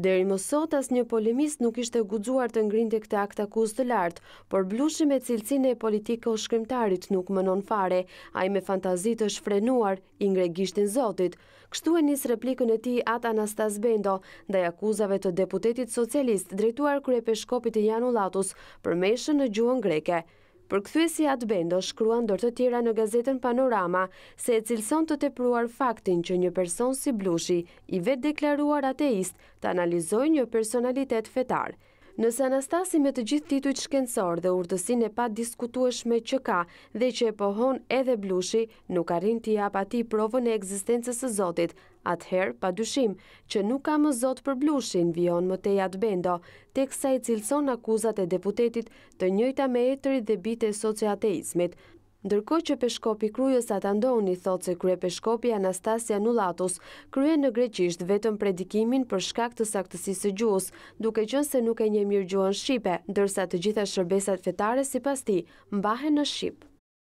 Deri më sot asnjë polemist nuk ishte guxuar të ngrinte këtë akt akuzë të lartë, por Blushi me cilësinë e politiko-shkrimtarit nuk mënon fare, ai me fantazi të shfrenuar i ngre gishtin Zotit. Kështu e nis replikën e tij At Anastas Bendo ndaj akuzave të deputetit socialist drejtuar kryepeshkopit të Janullatus për meshën në gjuhën greke. Përkthyesi At Bendo shkruan ndër të tjera në gazetën Panorama se e cilëson të tepruar faktin që një person si Blushi, i vetë deklaruar ateist, të analizojë një personalitet fetar. Nëse Anastasi me të gjithë titujt shkencor dhe urtësinë e padiskutueshme që ka dhe që e pohon edhe Blushi, nuk arrin t'i jap atij provën e ekzistencës së Zotit, atëherë padyshim që nuk ka më Zot për Blushin, vijon më tej At Bendo, teksa i cilëson akuzat e deputetit të njëjta me etërit dhe bitë e socioateizmit. Ndërkohë që peshkopi Krujës Atandoni thotë se kryepeshkopi Anastasia Janullatus kryen në greqisht vetëm predikimin për shkak të saktësisë së gjuhës, duke qenë se nuk e njeh mirë gjuhën shqipe, ndërsa të gjitha shërbesat fetare sipas tij mbahen në shqip.